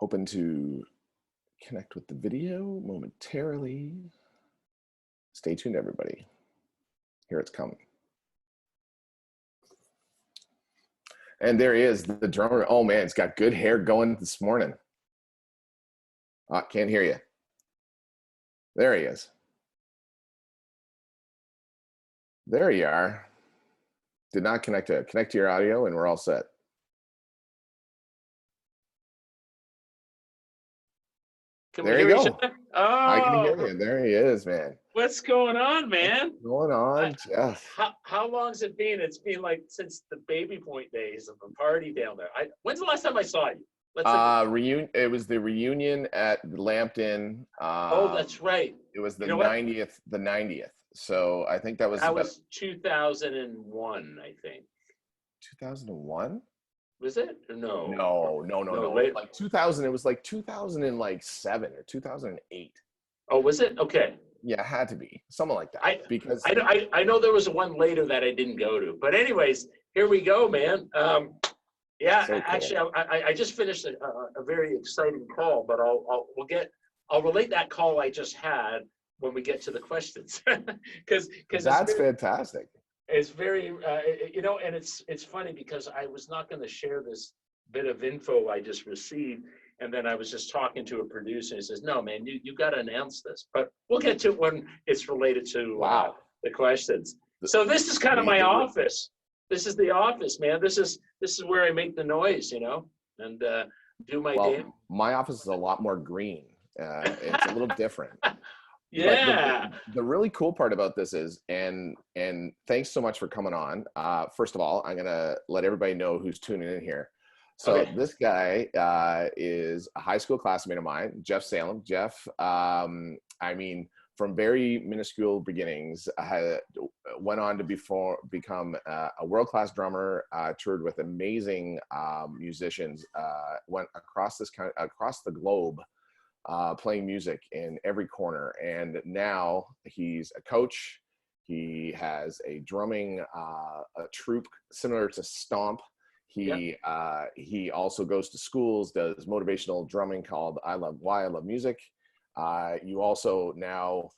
hoping to connect with the video momentarily. Stay tuned, everybody. Here it's coming. And there he is, the drummer. Oh man, he's got good hair going this morning. Can't hear you. There he is. There you are. Did not connect to your audio, and we're all set. Can there we you hear go. each other? I can hear Oh, you. There he is, man. what's going on, man? What's going on, Jeff? How long's it been? It's been like since the Baby Point days of the party down there. When's the last time I saw you? Reunion. It was the reunion at Lambton. Oh, that's right. It was the You know what? 90th. The 90th. So I think that was That about was 2001, I think. 2001. Was it? Or no. No. Late. Like 2000. It was like 2007 or 2008. Oh, was it? Okay. Yeah, it had to be something like that. Because I know there was one later that I didn't go to. But anyways, here we go, man. Yeah, so cool. Actually, I just finished a very exciting call, but I'll relate that call I just had when we get to the questions, because that's fantastic. It's very and it's funny because I was not going to share this bit of info I just received, and then I was just talking to a producer, and he says, "No, man, you got to announce this," but we'll get to it when it's related to the questions. So this is kind of my office. This is the office, man. This is where I make the noise, and do my damn. My office is a lot more green. It's a little different. Yeah. But the really cool part about this is, and thanks so much for coming on. First of all, I'm gonna let everybody know who's tuning in here. So This guy is a high school classmate of mine, Jeff Salem. Jeff, from very minuscule beginnings, went on to become a world-class drummer, toured with amazing musicians, went across the globe, playing music in every corner. And now he's a coach. He has a drumming a troupe similar to Stomp. He also goes to schools, does motivational drumming called Why I Love Music. You also now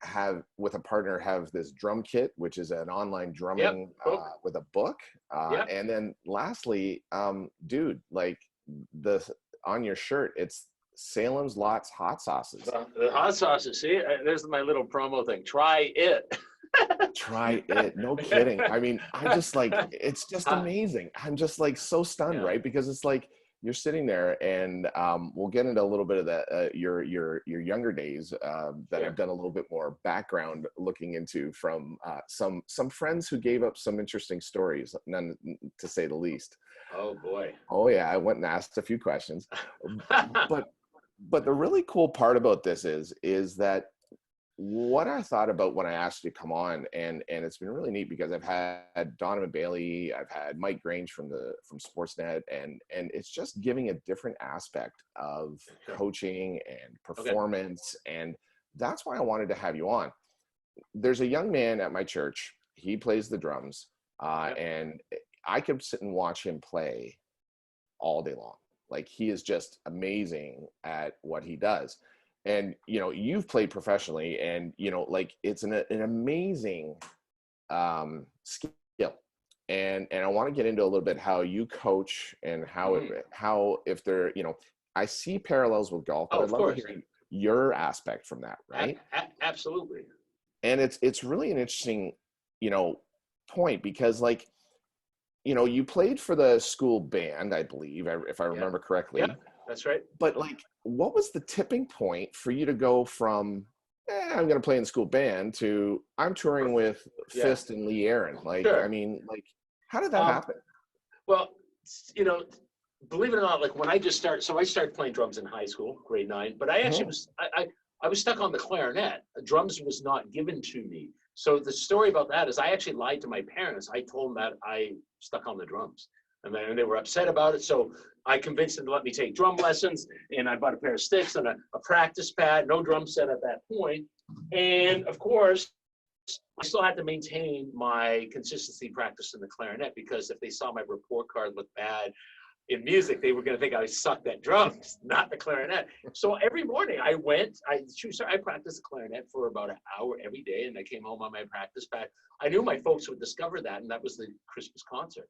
have, with a partner, have this drum kit, which is an online drumming with a book. And then lastly, dude, like on your shirt, it's Salem's Lots hot sauces. The hot sauces, see, there's my little promo thing. Try it. Try it. No kidding. I mean, I just like, it's just amazing. I'm just like so stunned, right? Because it's like you're sitting there, and we'll get into a little bit of that your younger days that I've done a little bit more background looking into from some friends who gave up some interesting stories, none to say the least. Oh boy. Oh yeah, I went and asked a few questions, but the really cool part about this is that what I thought about when I asked you to come on, and it's been really neat because I've had Donovan Bailey, I've had Mike Grange from Sportsnet, and it's just giving a different aspect of coaching and performance, and that's why I wanted to have you on. There's a young man at my church. He plays the drums, and I could sit and watch him play all day long. Like, he is just amazing at what he does. And, you've played professionally, and, like, it's an amazing skill. And I want to get into a little bit how you coach and how if there, I see parallels with golf, but I'd love to hear your aspect from that, right? Absolutely. And it's really an interesting, point, because, like, you played for the school band, I believe, if I remember correctly. Yeah, that's right. But, like, what was the tipping point for you to go from, I'm going to play in the school band to I'm touring with Fist and Lee Aaron? Like, I mean, like, how did that happen? Well, believe it or not, like, when I started playing drums in high school, grade 9, but I actually I was stuck on the clarinet. Drums was not given to me. So the story about that is I actually lied to my parents. I told them that I stuck on the drums, and they were upset about it. So I convinced them to let me take drum lessons, and I bought a pair of sticks and a practice pad, no drum set at that point. And of course, I still had to maintain my consistency practice in the clarinet, because if they saw my report card look bad, in music, they were going to think I sucked at drums, not the clarinet. So every morning I practiced the clarinet for about an hour every day, and I came home on my practice pad. I knew my folks would discover that, and that was the Christmas concert.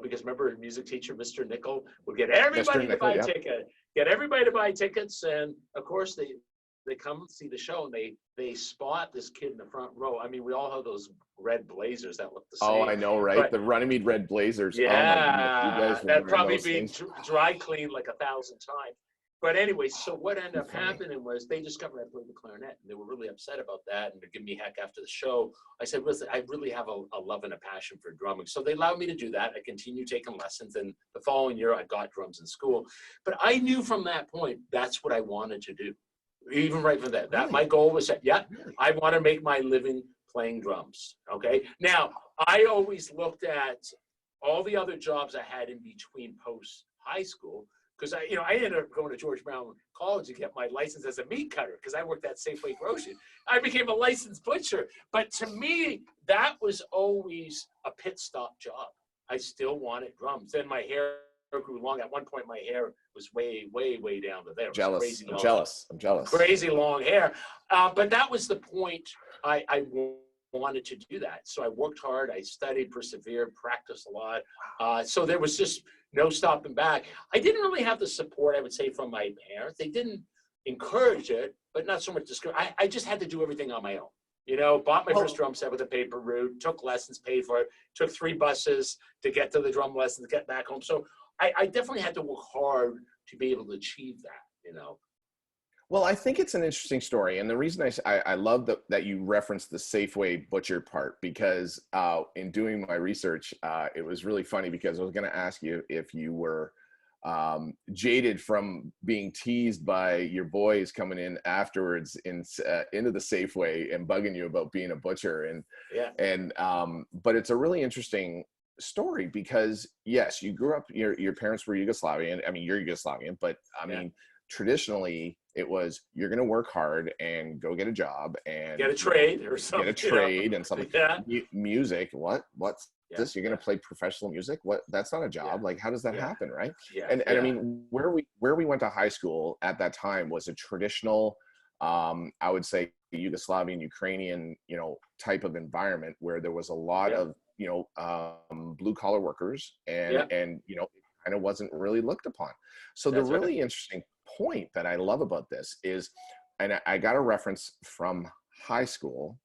Because remember, a music teacher, Mr. Nickel, would get everybody to buy tickets, and of course they come see the show, and they spot this kid in the front row. I mean, we all have those red blazers that look the same. Oh, I know, right? But the Runnymede red blazers. Yeah, oh my goodness, that probably been dry cleaned like 1,000 times. But anyway, so what ended up happening was they discovered I played the clarinet, and they were really upset about that, and they're giving me heck after the show. I said, listen, I really have a love and a passion for drumming. So they allowed me to do that. I continued taking lessons, and the following year I got drums in school. But I knew from that point, that's what I wanted to do. Even right from that, Really? my goal was that, Really? I want to make my living playing drums. Okay. Now, I always looked at all the other jobs I had in between post high school, because I ended up going to George Brown College to get my license as a meat cutter, because I worked at Safeway Grocery. I became a licensed butcher. But to me, that was always a pit stop job. I still wanted drums. Then my hair grew long. At one point, my hair was way, way, way down to there. I'm jealous. Crazy long hair. But that was the point I wanted to do that. So I worked hard. I studied, persevered, practiced a lot. So there was just no stopping back. I didn't really have the support, I would say, from my parents. They didn't encourage it, but not so much discourage. I just had to do everything on my own. Bought my first drum set with a paper route, took lessons, paid for it, took 3 buses to get to the drum lessons, to get back home. So I definitely had to work hard to be able to achieve that. Well, I think it's an interesting story. And the reason I love that you referenced the Safeway butcher part, because in doing my research, it was really funny, because I was going to ask you if you were jaded from being teased by your boys coming in afterwards into the Safeway and bugging you about being a butcher. But it's a really interesting story, because yes, you grew up, your parents were Yugoslavian. I mean, you're Yugoslavian, but I mean, traditionally it was, you're going to work hard and go get a job and get a trade or something. Get a trade and something. Yeah. Music. What's this? You're going to play professional music? What? That's not a job. Like, how does that happen? Right. Yeah. And I mean, where we went to high school at that time was a traditional, I would say, Yugoslavian, Ukrainian, type of environment, where there was a lot of, blue collar workers, and it kind of wasn't really looked upon. So the really interesting point that I love about this is, and I got a reference from high school,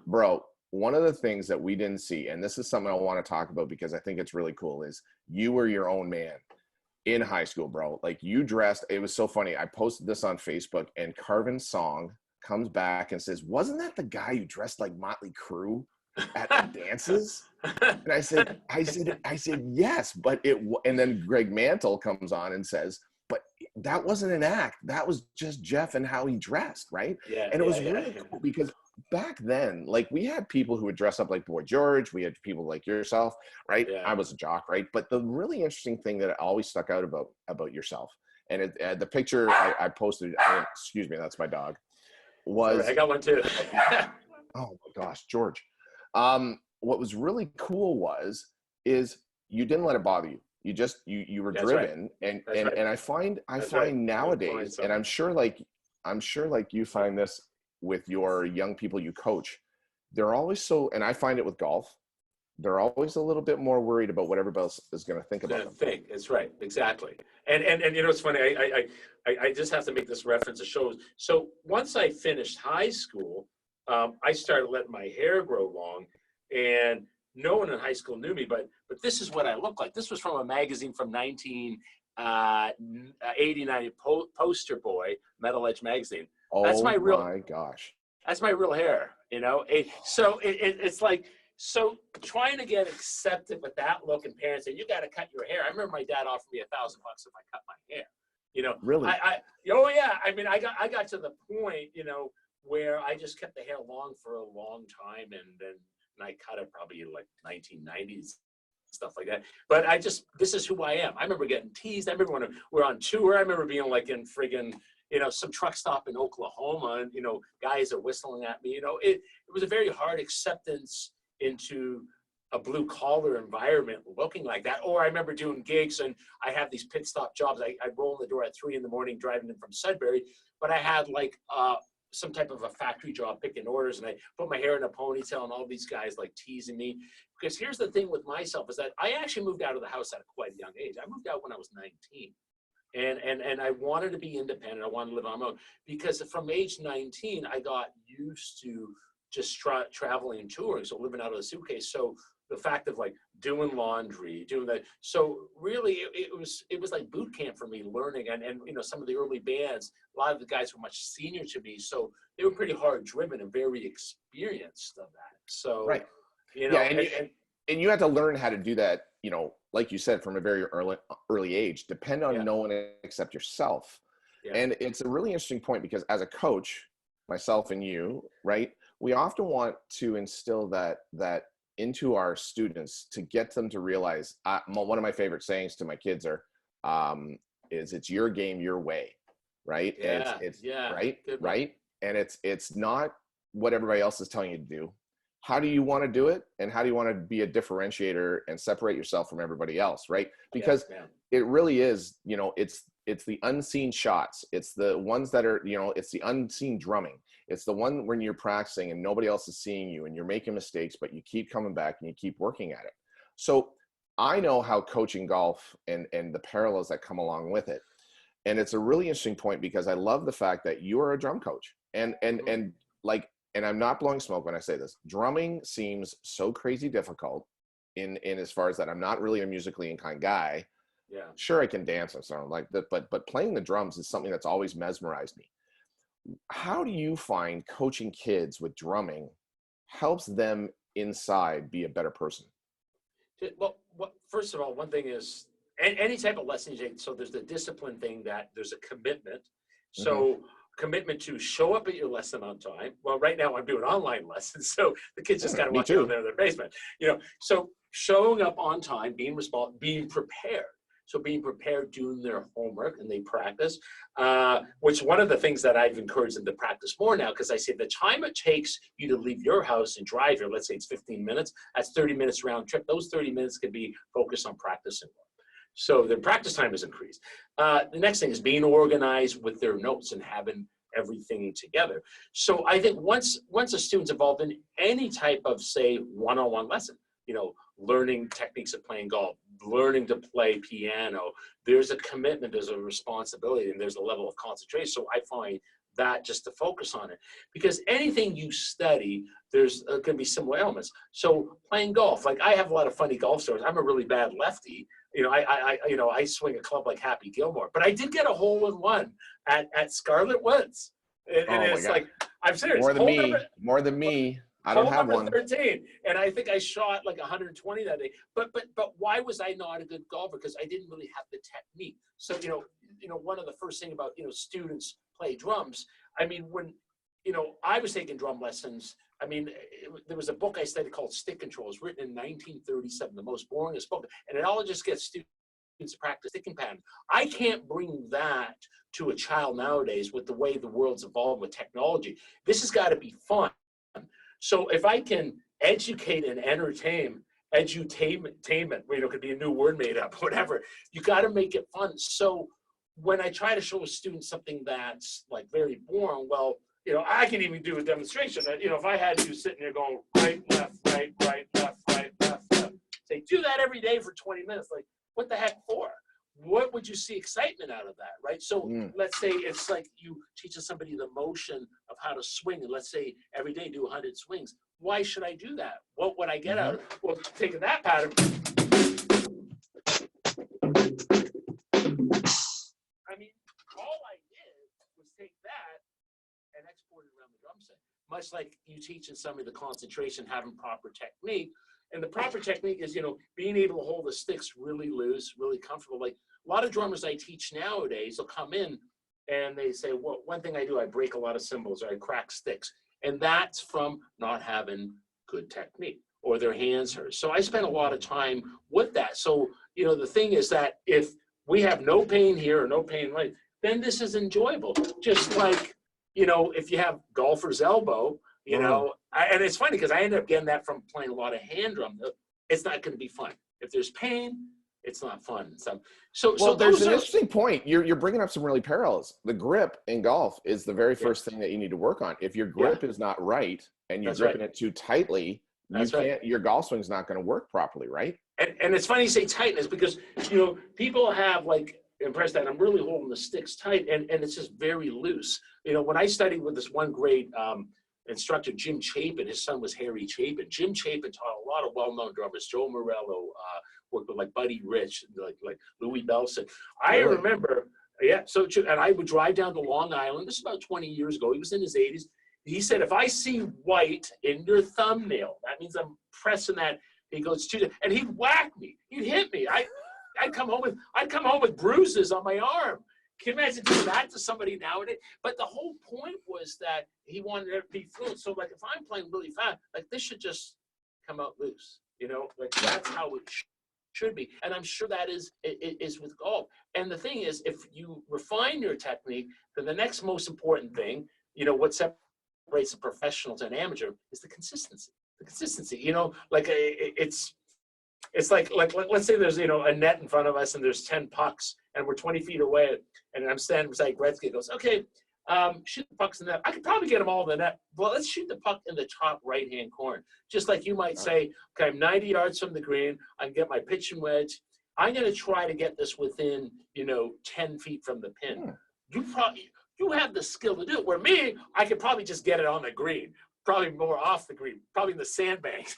bro. One of the things that we didn't see, and this is something I want to talk about because I think it's really cool, is you were your own man in high school, bro. Like, you dressed, it was so funny. I posted this on Facebook, and Carvin's Song comes back and says, wasn't that the guy who dressed like Motley Crue at the dances? And I said, yes, but and then Greg Mantle comes on and says, but that wasn't an act. That was just Jeff and how he dressed, right? Yeah. And it was really cool, because back then, like, we had people who would dress up like Boy George. We had people like yourself, right? Yeah. I was a jock, right? But the really interesting thing that always stuck out about yourself, and the picture I posted, excuse me, that's my dog, was... Sorry, I got one too. Oh my gosh, George. What was really cool is you didn't let it bother you. You just, you were driven. Right. And I find nowadays, and I'm sure like you find this with your young people you coach, they're always so, and I find it with golf, they're always a little bit more worried about what everybody else is going to think about them. That's right. Exactly. And it's funny. I just have to make this reference to shows. So once I finished high school, I started letting my hair grow long, and no one in high school knew me, but this is what I look like. This was from a magazine from 1989, Poster Boy, Metal Edge magazine. That's my gosh. That's my real hair, So it's like, so trying to get accepted with that look, and parents say, you got to cut your hair. I remember my dad offered me $1,000 if I cut my hair, Really? Oh yeah. I mean, I got to the point, where I just kept the hair long for a long time, and I cut it probably like 1990s, stuff like that. But this is who I am. I remember getting teased. I remember when we were on tour, I remember being like in friggin', some truck stop in Oklahoma, and, guys are whistling at me. It was a very hard acceptance into a blue collar environment looking like that. Or I remember doing gigs and I have these pit stop jobs. I roll in the door at 3 in the morning driving in from Sudbury, but I had like some type of a factory job picking orders, and I put my hair in a ponytail and all these guys like teasing me. Because here's the thing with myself is that I actually moved out of the house at a quite young age. I moved out when I was 19. And I wanted to be independent. I wanted to live on my own, because from age 19, I got used to just traveling and touring. So living out of a suitcase. So the fact of like doing laundry, doing that. So really it was like boot camp for me, learning. And you know, some of the early bands, a lot of the guys were much senior to me. So they were pretty hard driven and very experienced of that. So, Right. you know, Yeah, and you had to learn how to do that, you know, like you said, from a very early age, depend on no one except yourself. Yeah. And it's a really interesting point, because as a coach, myself and you, right, we often want to instill that into our students to get them to realize, one of my favorite sayings to my kids is it's your game, your way, right? Yeah, It's yeah, right. And it's not what everybody else is telling you to do. How do you want to do it? And how do you want to be a differentiator and separate yourself from everybody else, right? Because it really is, you know, it's the unseen shots. It's the ones that are, you know, it's the unseen drumming. It's the one when you're practicing and nobody else is seeing you and you're making mistakes, but you keep coming back and you keep working at it. So I know how coaching golf and the parallels that come along with it. And it's a really interesting point, because I love the fact that you are a drum coach, and I'm not blowing smoke when I say this. Drumming seems so crazy difficult in as far as that I'm not really a musically inclined guy. Yeah. Sure, I can dance and so like that, but playing the drums is something that's always mesmerized me. How do you find coaching kids with drumming helps them inside be a better person? Well, first of all, one thing is any type of lesson you take. So there's the discipline thing, that there's a commitment. So commitment to show up at your lesson on time. Well, right now I'm doing online lessons, so the kids just got to watch down there in their basement. You know, so showing up on time, being responsible, being prepared. So being prepared, doing their homework, and they practice, which one of the things that I've encouraged them to practice more now, because I say the time it takes you to leave your house and drive here, let's say it's 15 minutes, that's 30 minutes round trip. Those 30 minutes can be focused on practicing more. So their practice time is increased. The next thing is being organized with their notes and having everything together. So I think once a student's involved in any type of, say, one-on-one lesson, you know, learning techniques of playing golf, learning to play piano, there's a commitment, there's a responsibility, and there's a level of concentration. So I find that just to focus on it, because anything you study, there's going to be similar elements. So playing golf, like I have a lot of funny golf stories. I'm a really bad lefty. You know, I swing a club like Happy Gilmore, but I did get a hole in one at Scarlet Woods. And it's like, I'm serious. More than me. I don't have one. 13, and I think I shot like 120 that day. But why was I not a good golfer? Because I didn't really have the technique. So you know, one of the first thing about students play drums. I mean, when I was taking drum lessons. I mean, there was a book I studied called Stick Control. It was written in 1937, the most boringest book, and it all just gets students to practice sticking pattern. I can't bring that to a child nowadays with the way the world's evolved with technology. This has got to be fun. So if I can educate and entertain, edutainment, could be a new word made up, whatever, you got to make it fun. So when I try to show a student something that's like very boring, well, I can even do a demonstration. If I had you sitting there going right, left, right, left, right, left, left, say, do that every day for 20 minutes. Like, what the heck for? What would you see excitement out of that, right? So let's say it's like you teaching somebody the motion of how to swing, and let's say every day do 100 swings. Why should I do that? What would I get out of it? Well, taking that pattern, I mean, all I did was take that and export it around the drum set. Much like you teaching somebody the concentration, having proper technique. And the proper technique is, being able to hold the sticks really loose, really comfortable. Like a lot of drummers I teach nowadays will come in and they say, well, one thing I do, I break a lot of cymbals or I crack sticks. And that's from not having good technique or their hands hurt. So I spend a lot of time with that. So, the thing is that if we have no pain here or no pain right, then this is enjoyable. Just like, if you have golfer's elbow, and it's funny because I ended up getting that from playing a lot of hand drum. it's not going to be fun. If there's pain, it's not fun. So Well, there's those an are, interesting point. You're bringing up some really parallels. The grip in golf is the very first thing that you need to work on. If your grip is not right and you're gripping it too tightly, you can't. Your golf swing's not going to work properly, right? And it's funny you say tightness because, you know, people have like impressed that I'm really holding the sticks tight and it's just very loose. You know, when I studied with this one great instructor, Jim Chapin, his son was Harry Chapin. Jim Chapin taught a lot of well-known drummers, Joe Morello, worked with like Buddy Rich, like Louis Bellson. I remember, so, and I would drive down to Long Island, this is about 20 years ago, he was in his 80s. He said, if I see white in your thumbnail, that means I'm pressing that. He goes, and he'd whack me. He'd hit me. I'd come home with bruises on my arm. Can you imagine doing that to somebody nowadays? But the whole point was that he wanted it to be fluid. So like if I'm playing really fast, like this should just come out loose. You know, like that's how it should be. And I'm sure that is with golf. And the thing is, if you refine your technique, then the next most important thing, you know, what separates a professional to an amateur is the consistency. The consistency, you know, like it's like let's say there's, you know, a net in front of us and there's 10 pucks and we're 20 feet away and I'm standing beside Gretzky. Goes, okay, shoot the pucks in the net. I could probably get them all in the net. Well, let's shoot the puck in the top right-hand corner. Just like you might say, okay, I'm 90 yards from the green. I can get my pitching wedge. I'm going to try to get this within, you know, 10 feet from the pin. You have the skill to do it. Where me, I could probably just get it on the green. Probably more off the green, probably in the sandbanks.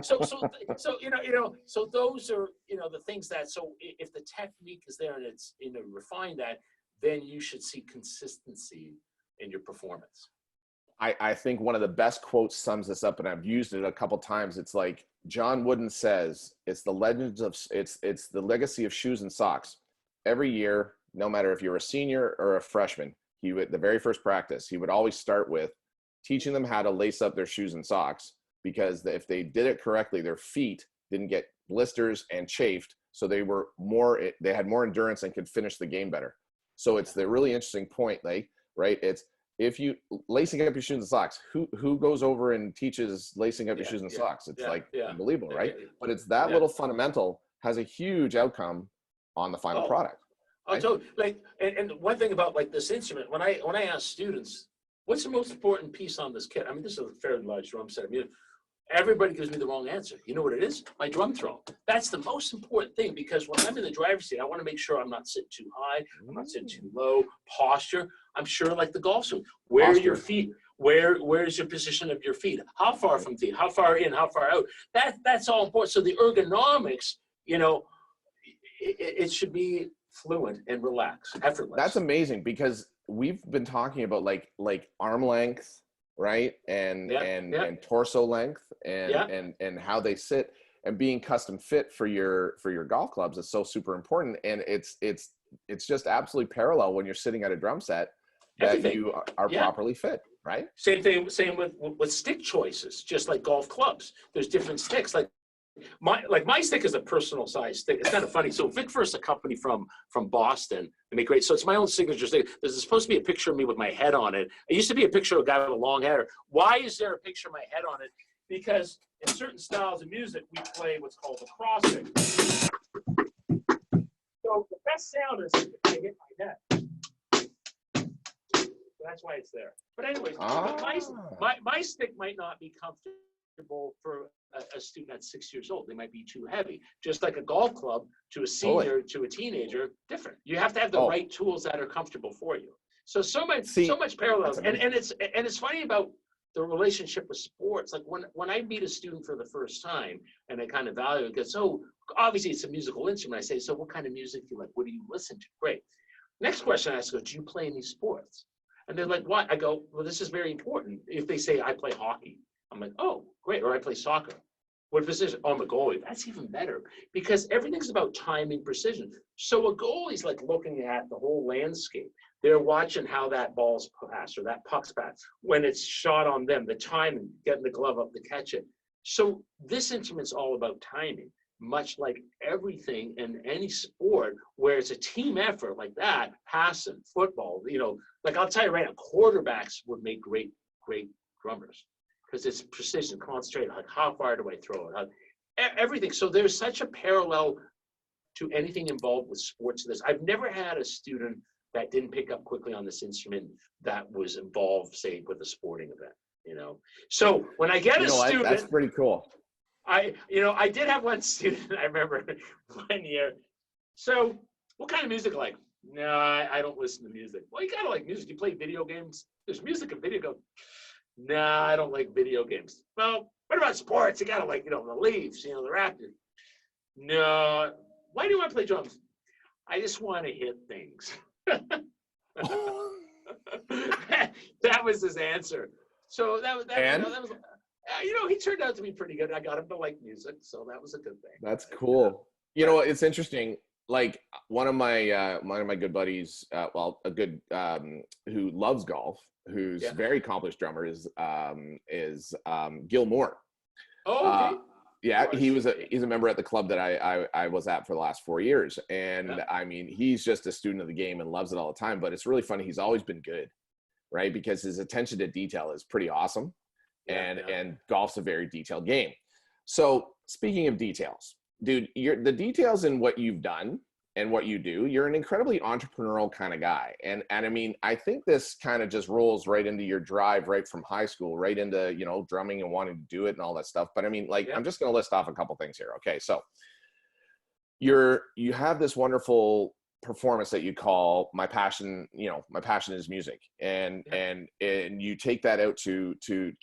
so so those are, you know, the things that, so if the technique is there and it's, you know, refine that, then you should see consistency in your performance. I think one of the best quotes sums this up, and I've used it a couple times. It's like John Wooden says, it's the legacy of shoes and socks. Every year, no matter if you're a senior or a freshman, he would, the very first practice, he would always start with teaching them how to lace up their shoes and socks, because if they did it correctly, their feet didn't get blisters and chafed. So they had more endurance and could finish the game better. So it's the really interesting point, like, right? It's, if you lacing up your shoes and socks, who goes over and teaches lacing up your shoes and socks? It's unbelievable, right? But it's that little fundamental has a huge outcome on the final product. Right? So like, and one thing about like this instrument, when I ask students, what's the most important piece on this kit? I mean, this is a fairly large drum set. I mean, everybody gives me the wrong answer. You know what it is? My drum throw. That's the most important thing, because when I'm in the driver's seat, I want to make sure I'm not sitting too high, I'm not sitting too low. Posture. I'm sure, like the golf swing. Where are your feet? Where's your position of your feet? How far from feet? How far in? How far out? That's all important. So the ergonomics, you know, it should be fluid and relaxed, effortless. That's amazing, because we've been talking about like arm length, right? And torso length and how they sit, and being custom fit for your golf clubs is so super important. And it's just absolutely parallel when you're sitting at a drum set that you are properly fit, right? Same with stick choices, just like golf clubs. There's different sticks. Like my stick is a personal size stick. It's kind of funny. So Vic First, a company from Boston, they make great. So it's my own signature stick. There's supposed to be a picture of me with my head on it. It used to be a picture of a guy with a long hair. Why is there a picture of my head on it? Because in certain styles of music, we play what's called a crossing. So the best sound is if I hit my neck. So that's why it's there. But anyways, my stick might not be comfortable for a student at 6 years old. They might be too heavy. Just like a golf club to a senior to a teenager, different. You have to have the right tools that are comfortable for you. So much parallels. And it's funny about the relationship with sports. Like when I meet a student for the first time and I kind of value it, because so obviously it's a musical instrument. I say, so what kind of music do you like? What do you listen to? Great. Next question I ask, do you play any sports? And they're like, what? I go, well, this is very important. If they say I play hockey, I'm like, oh, great. Or I play soccer. What if this is on the goalie? That's even better, because everything's about timing, precision. So a goalie's like looking at the whole landscape. They're watching how that ball's passed or that puck's passed. When it's shot on them, the timing, getting the glove up to catch it. So this instrument's all about timing, much like everything in any sport where it's a team effort like that, passing, football, you know, like I'll tell you right now, quarterbacks would make great drummers. Because it's precision, concentrated. Like, how far do I throw it? everything. So there's such a parallel to anything involved with sports. I've never had a student that didn't pick up quickly on this instrument that was involved, say, with a sporting event, you know. So when I get a student, that's pretty cool. I did have one student, I remember 1 year. So what kind of music I like? No, I don't listen to music. Well, you gotta like music. You play video games. There's music in video games. No, I don't like video games. Well, what about sports? You gotta like, the Leafs, the Raptors. No. Why do you want to play drums? I just want to hit things. That was his answer. So that was, he turned out to be pretty good. I got him to like music, so that was a good thing. That's cool. It's interesting. Like one of my good buddies, a good who loves golf, who's very accomplished drummer is Gil Moore. Oh, okay. Yeah, he's a member at the club that I was at for the last 4 years, and I mean, he's just a student of the game and loves it all the time. But it's really funny. He's always been good, right? Because his attention to detail is pretty awesome, and golf's a very detailed game. So speaking of details, dude, the details in what you've done and what you do, you're an incredibly entrepreneurial kind of guy. And I mean, I think this kind of just rolls right into your drive right from high school, right into, drumming and wanting to do it and all that stuff. But I mean, I'm just going to list off a couple things here. Okay. So you have this wonderful performance that you call My Passion, My Passion is Music. And you take that out to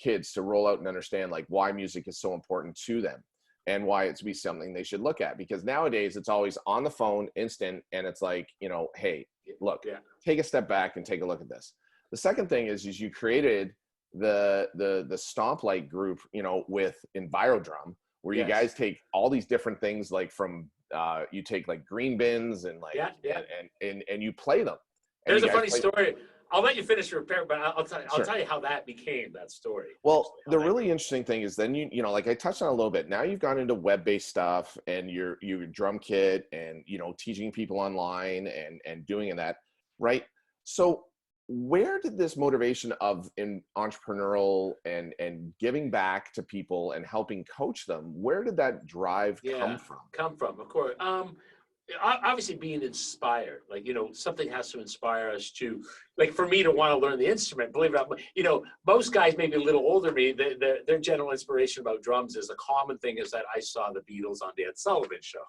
kids to roll out and understand like why music is so important to them. And why it's be something they should look at, because nowadays it's always on the phone, instant, and it's like, hey, look, take a step back and take a look at this. The second thing is you created the Stomp Light group, with Envirodrum, where you guys take all these different things, like from you take like green bins and like and you play them. There's a funny story. I'll let you finish your repair, but I'll tell you how that became that story. Well, the really interesting thing is then you like I touched on a little bit. Now you've gone into web-based stuff and your drum kit and teaching people online and doing that, right? So where did this motivation of entrepreneurial and giving back to people and helping coach them, where did that drive come from? Of course. Obviously being inspired, like, something has to inspire us to, like, for me to want to learn the instrument. Believe it or not, most guys maybe a little older than me, their general inspiration about drums is a common thing is that I saw the Beatles on the Ed Sullivan Show.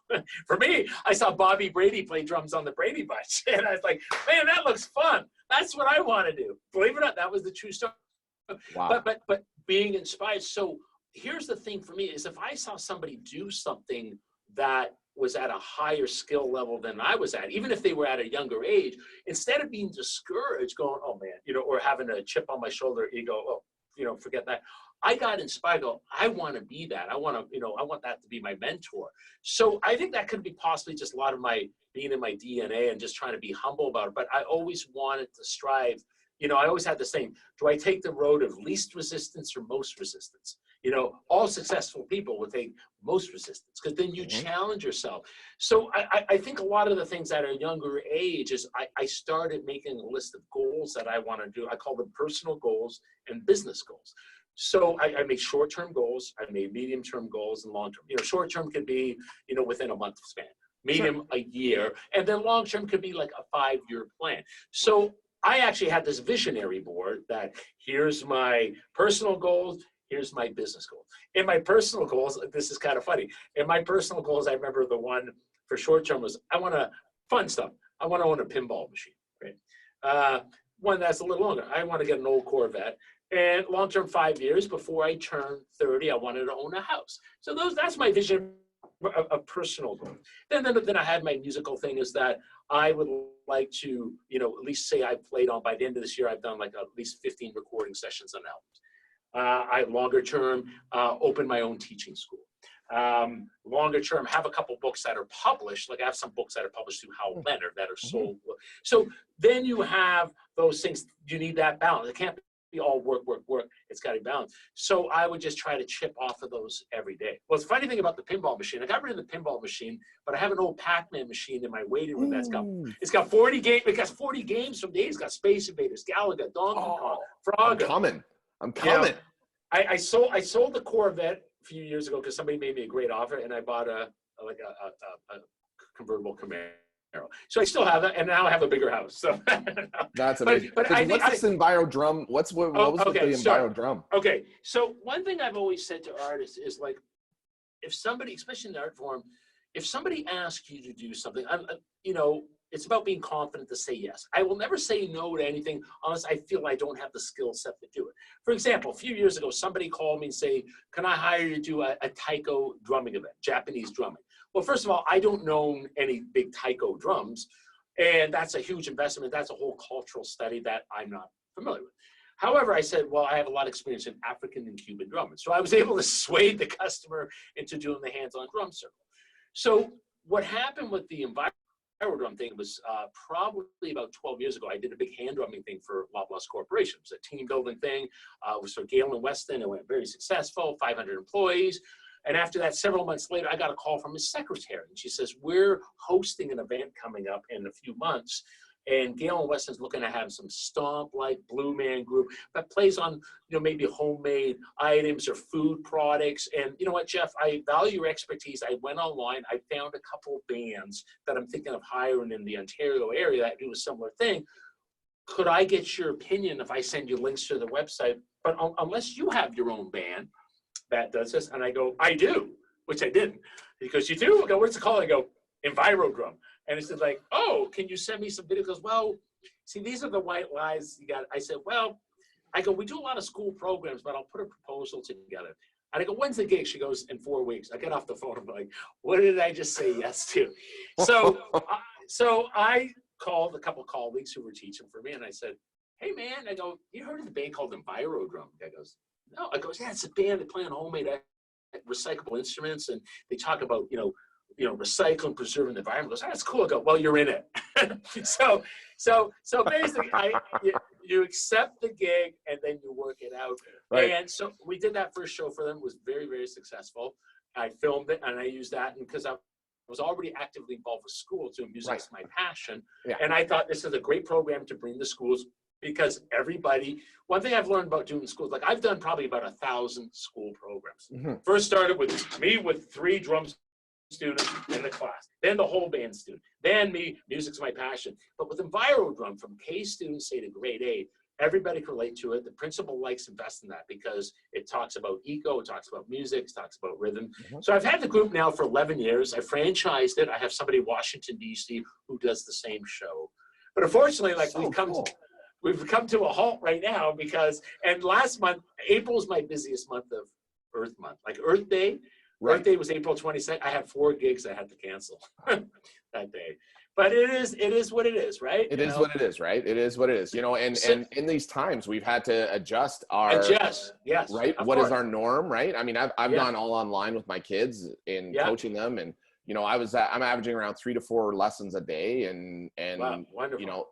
For me, I saw Bobby Brady play drums on the Brady Bunch, and I was like, man, that looks fun. That's what I want to do. Believe it or not, that was the true story. Wow. But being inspired. So here's the thing for me is if I saw somebody do something that was at a higher skill level than I was at, even if they were at a younger age, instead of being discouraged, going, oh man, or having a chip on my shoulder, ego, oh, forget that. I got inspired, I want to be that. I want that to be my mentor. So I think that could be possibly just a lot of my being in my DNA and just trying to be humble about it. But I always wanted to strive. I always had the same, do I take the road of least resistance or most resistance? All successful people will take most resistance because then you challenge yourself. So I think a lot of the things at a younger age is I started making a list of goals that I want to do. I call them personal goals and business goals. So I made short-term goals, I made medium-term goals and long-term. Short-term could be, within a month span, medium a year, and then long-term could be like a 5-year plan. So I actually had this visionary board that here's my personal goals, here's my business goals. In my personal goals, this is kind of funny. In my personal goals, I remember the one for short term was I want to fun stuff. I want to own a pinball machine, right? One that's a little longer. I want to get an old Corvette. And long term, 5 years before I turn 30, I wanted to own a house. So that's my vision of personal growth. Then I had my musical thing is that I would like to, at least say I played on, by the end of this year, I've done like at least 15 recording sessions on albums. I longer term, open my own teaching school. Longer term, have a couple books that are published. Like I have some books that are published through Howell Leonard that are sold. So then you have those things, you need that balance. It can't be all work. It's got to be balanced. So I would just try to chip off of those every day. Well, the funny thing about the pinball machine, I got rid of the pinball machine, but I have an old Pac-Man machine in my waiting room it's got 40 games. It got 40 games from days. It's got Space Invaders, Galaga, Donkey Kong, Frogger. I'm coming. I sold the Corvette few years ago because somebody made me a great offer, and I bought a convertible Camaro. So I still have that, and now I have a bigger house. So That's amazing. but I think what's this Enviro drum? What was with the Enviro drum? Okay, so one thing I've always said to artists is like, if somebody, especially in the art form, if somebody asks you to do something, it's about being confident to say yes. I will never say no to anything unless I feel I don't have the skill set to do it. For example, a few years ago, somebody called me and say, can I hire you to do a taiko drumming event, Japanese drumming? Well, first of all, I don't know any big taiko drums, and that's a huge investment. That's a whole cultural study that I'm not familiar with. However, I said, well, I have a lot of experience in African and Cuban drumming. So I was able to sway the customer into doing the hands-on drum circle. So what happened with the Enviro drum thing was probably about 12 years ago, I did a big hand drumming thing for Loblaws Corporation. It was a team building thing. It was for Galen Weston. It went very successful, 500 employees. And after that, several months later, I got a call from his secretary. And she says, we're hosting an event coming up in a few months. And Galen Weston's looking to have some stomp-like Blue Man Group that plays on, maybe homemade items or food products. And you know what, Jeff, I value your expertise. I went online. I found a couple of bands that I'm thinking of hiring in the Ontario area that do a similar thing. Could I get your opinion if I send you links to the website? But unless you have your own band that does this. And I go, I do, which I didn't. He goes, you do? I go, what's it called? I go, Enviro drum. And he said, like, oh, can you send me some videos? He goes, well, see, these are the white lies you got. I said, well, we do a lot of school programs, but I'll put a proposal together. And I go, when's the gig? She goes, in 4 weeks. I get off the phone. I'm like, what did I just say yes to? So, so I called a couple of colleagues who were teaching for me, and I said, hey, man, I go, you heard of the band called Enviro drum? The guy goes, no. I go, yeah, it's a band that play on homemade recyclable instruments, and they talk about, recycling, preserving the environment. Goes, that's cool. I go, well, you're in it. so basically, you accept the gig and then you work it out. Right. And so we did that first show for them. It was very, very successful. I filmed it and I used that, and because I was already actively involved with schools, so music's my passion. Yeah. And I thought this is a great program to bring to schools, because one thing I've learned about doing schools, like I've done probably about 1,000 school programs. Mm-hmm. First started with me with 3 drum students in the class, then the whole band student, then me, music's my passion. But with Enviro drum, from K students, say to grade 8, everybody can relate to it. The principal likes invest in that because it talks about eco, it talks about music, it talks about rhythm. Mm-hmm. So I've had the group now for 11 years. I franchised it. I have somebody in Washington, D.C. who does the same show. But unfortunately, we've come to a halt right now and last month, April is my busiest month of Earth Month. Like Earth Day, right. Earth Day was April 22nd. I had 4 gigs I had to cancel that day. But it is what it is, right? It is what it is, right? It is what it is. And in these times, we've had to adjust yes. Right? What is our norm, right? I mean, I've gone all online with my kids in coaching them, and I'm averaging around 3 to 4 lessons a day, and wow, wonderful.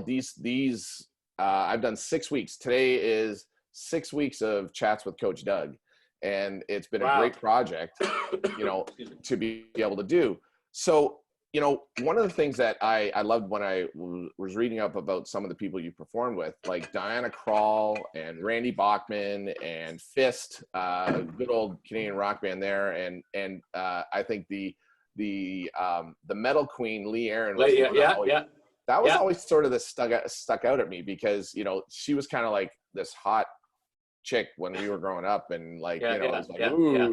These I've done 6 weeks. Today is 6 weeks of chats with Coach Doug, and it's been a great project, to be able to do. So, one of the things that I loved when I was reading up about some of the people you performed with, like Diana Krall and Randy Bachman and Fist, good old Canadian rock band there, and I think the metal queen Lee Aaron. That was always sort of stuck out at me because, she was kind of like this hot chick when we were growing up, and it was like,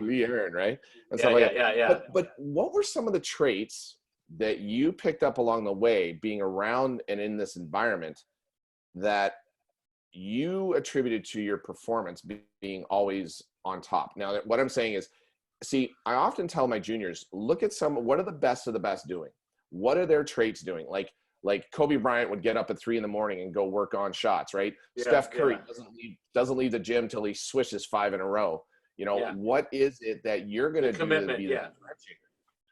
Lee Aaron, right? And stuff like that. But what were some of the traits that you picked up along the way, being around and in this environment, that you attributed to your performance being always on top? Now, what I'm saying is, see, I often tell my juniors, look at what are the best of the best doing? What are their traits doing? Like Kobe Bryant would get up at 3 a.m. and go work on shots, right? Yeah, Steph Curry doesn't leave the gym till he swishes 5 in a row. What is it that you're going to do to be the differentiator?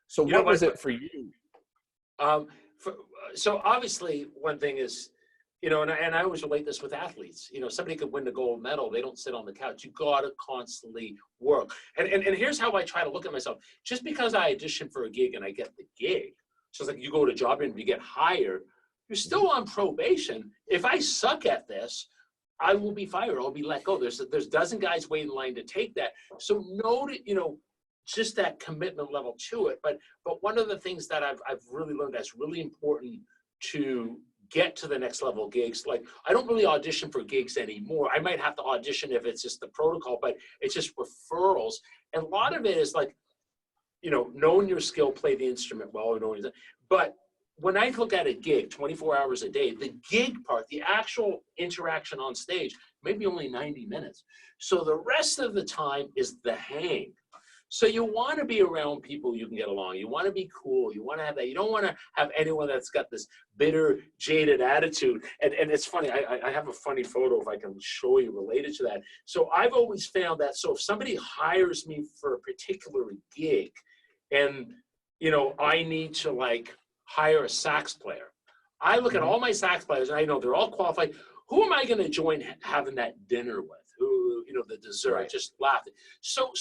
So what was it for you? So obviously one thing is, and I always relate this with athletes, somebody could win the gold medal. They don't sit on the couch. You got to constantly work. And here's how I try to look at myself. Just because I audition for a gig and I get the gig, so it's like you go to a job and you get hired, you're still on probation. If I suck at this, I will be fired. I'll be let go. There's a dozen guys waiting in line to take that. So just that commitment level to it. But one of the things that I've really learned that's really important to get to the next level gigs, like I don't really audition for gigs anymore. I might have to audition if it's just the protocol, but it's just referrals. And a lot of it is like, knowing your skill, play the instrument well, but when I look at a gig 24 hours a day, the gig part, the actual interaction on stage, maybe only 90 minutes. So the rest of the time is the hang. So you want to be around people you can get along. You want to be cool. You want to have that. You don't want to have anyone that's got this bitter, jaded attitude. And it's funny. I have a funny photo if I can show you related to that. So I've always found that. So if somebody hires me for a particular gig and, I need to like hire a sax player, I look at all my sax players and I know they're all qualified. Who am I going to join having that dinner with? Who, the dessert, right. Just laughing. So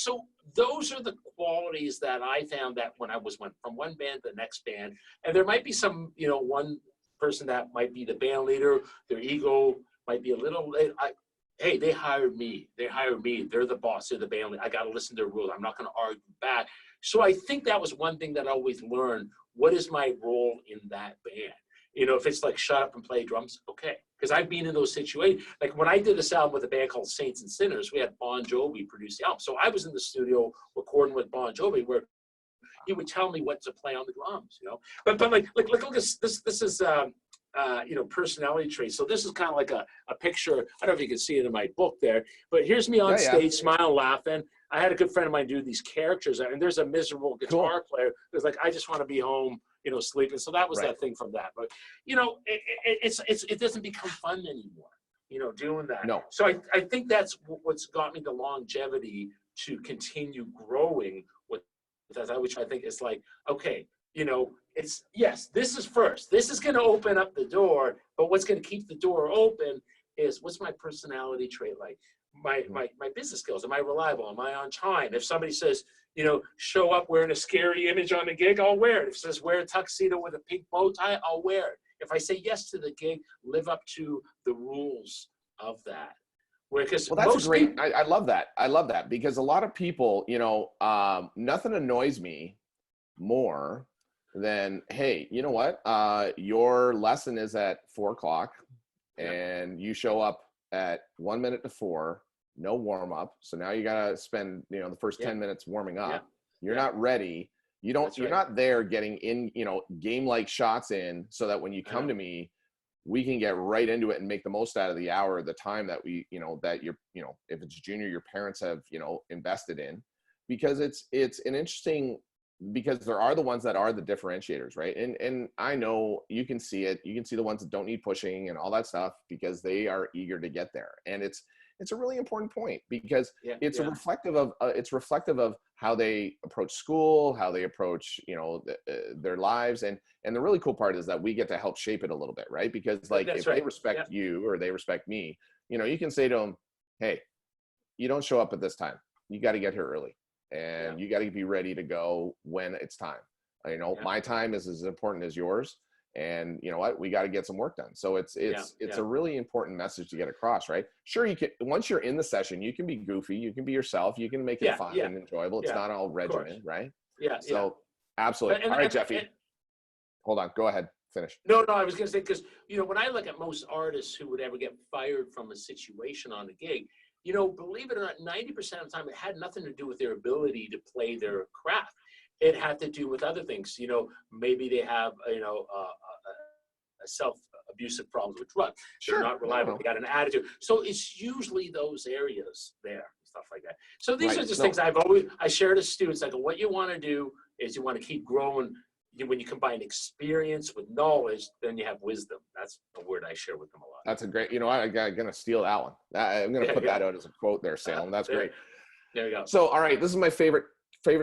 those are the qualities that I found that when I went from one band to the next band, and there might be some, one person that might be the band leader, their ego might be a little, hey, they hired me. They're the boss. They're the band leader. I got to listen to their rules. I'm not going to argue back. So I think that was one thing that I always learned. What is my role in that band? If it's like shut up and play drums, okay. Because I've been in those situations. Like when I did this album with a band called Saints and Sinners, we had Bon Jovi produce the album. So I was in the studio recording with Bon Jovi where he would tell me what to play on the drums, But like look at this. This is personality traits. So this is kind of like a picture. I don't know if you can see it in my book there, but here's me on stage, smiling, laughing. I had a good friend of mine do these characters, and there's a miserable guitar player who's like, I just want to be home, sleeping. So that was that thing from that. But it doesn't become fun anymore, doing that. No. So I think that's what's got me the longevity to continue growing with that, which I think is like, okay, it's this is first. This is going to open up the door, but what's going to keep the door open is what's my personality trait like? My business skills. Am I reliable? Am I on time? If somebody says, show up wearing a scary image on the gig, I'll wear it. If it says wear a tuxedo with a pink bow tie, I'll wear it. If I say yes to the gig, live up to the rules of that. Well, that's great. I love that. I love that because a lot of people, nothing annoys me more than, hey, you know what? Your lesson is at 4:00 and you show up at 1 minute to 4, no warm up. So now you got to spend, the first 10 minutes warming up. Yeah. You're not ready. You're not there getting in, game-like shots in so that when you come to me, we can get right into it and make the most out of the hour, the time that we, that you're, if it's junior, your parents have, invested in, because it's an interesting, because there are the ones that are the differentiators, right? And I know you can see it. You can see the ones that don't need pushing and all that stuff because they are eager to get there. And it's a really important point because it's reflective of how they approach school, how they approach, their lives. And the really cool part is that we get to help shape it a little bit, right? Because like if they respect you or they respect me, you can say to them, hey, you don't show up at this time. You got to get here early. And you got to be ready to go when it's time. My time is as important as yours. And you know what? We got to get some work done. So it's a really important message to get across, right? Sure, you can, once you're in the session, you can be goofy, you can be yourself, you can make it fun and enjoyable. It's not all regimen, right? So absolutely. All right, Jeffy. Hold on. Go ahead. Finish. No, I was going to say, because, when I look at most artists who would ever get fired from a situation on a gig, believe it or not, 90% of the time, it had nothing to do with their ability to play their craft. It had to do with other things. Maybe they have, a self-abusive problems with drugs. They're not reliable. They got an attitude. So it's usually those areas there, stuff like that. So these are just things I share to students. I go, what you want to do is you want to keep growing. When you combine experience with knowledge, then you have wisdom. That's a word I share with them a lot. That's a great, I'm going to steal that one. I'm going to put that out as a quote there, Salem. That's great. There you go. So, all right, this is my favorite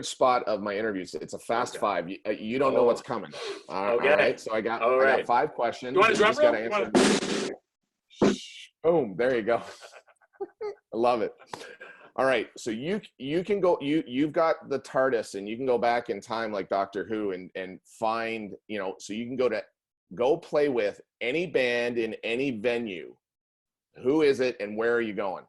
spot of my interviews. It's a fast five. You don't know what's coming. All right. So I got 5 questions. You want to drum roll? Answer. Boom. There you go. I love it. All right, so you can go, you've got the TARDIS and you can go back in time like Doctor Who and find, so you can go play with any band in any venue. Who is it and where are you going?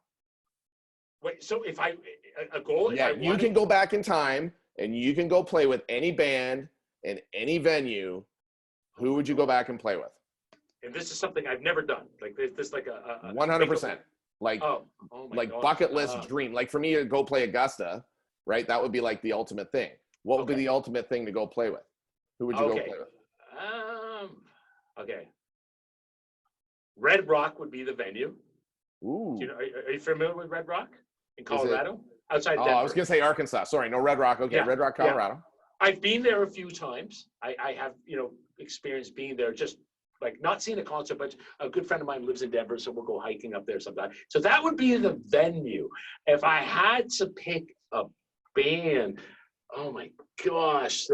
Wait, so if a goal, Yeah, if I you wanted, can go back in time and you can go play with any band in any venue. Who would you go back and play with? and this is something I've never done. Like this, like a 100%. Like, oh my like God. bucket list dream. Like for me to go play Augusta, right? That would be like the ultimate thing. What would be the ultimate thing to go play with? Who would you go play with? Okay. Red Rock would be the venue. Ooh. Do you know, are you familiar with Red Rock in Colorado? Outside Oh, Denver. I was gonna say Arkansas. Sorry, no Red Rock. Okay, Yeah, Red Rock, Colorado. I've been there a few times. I have, experienced being there, just like not seeing a concert, but a good friend of mine lives in Denver, so we'll go hiking up there sometime. So that would be the venue. If I had to pick a band, oh my gosh,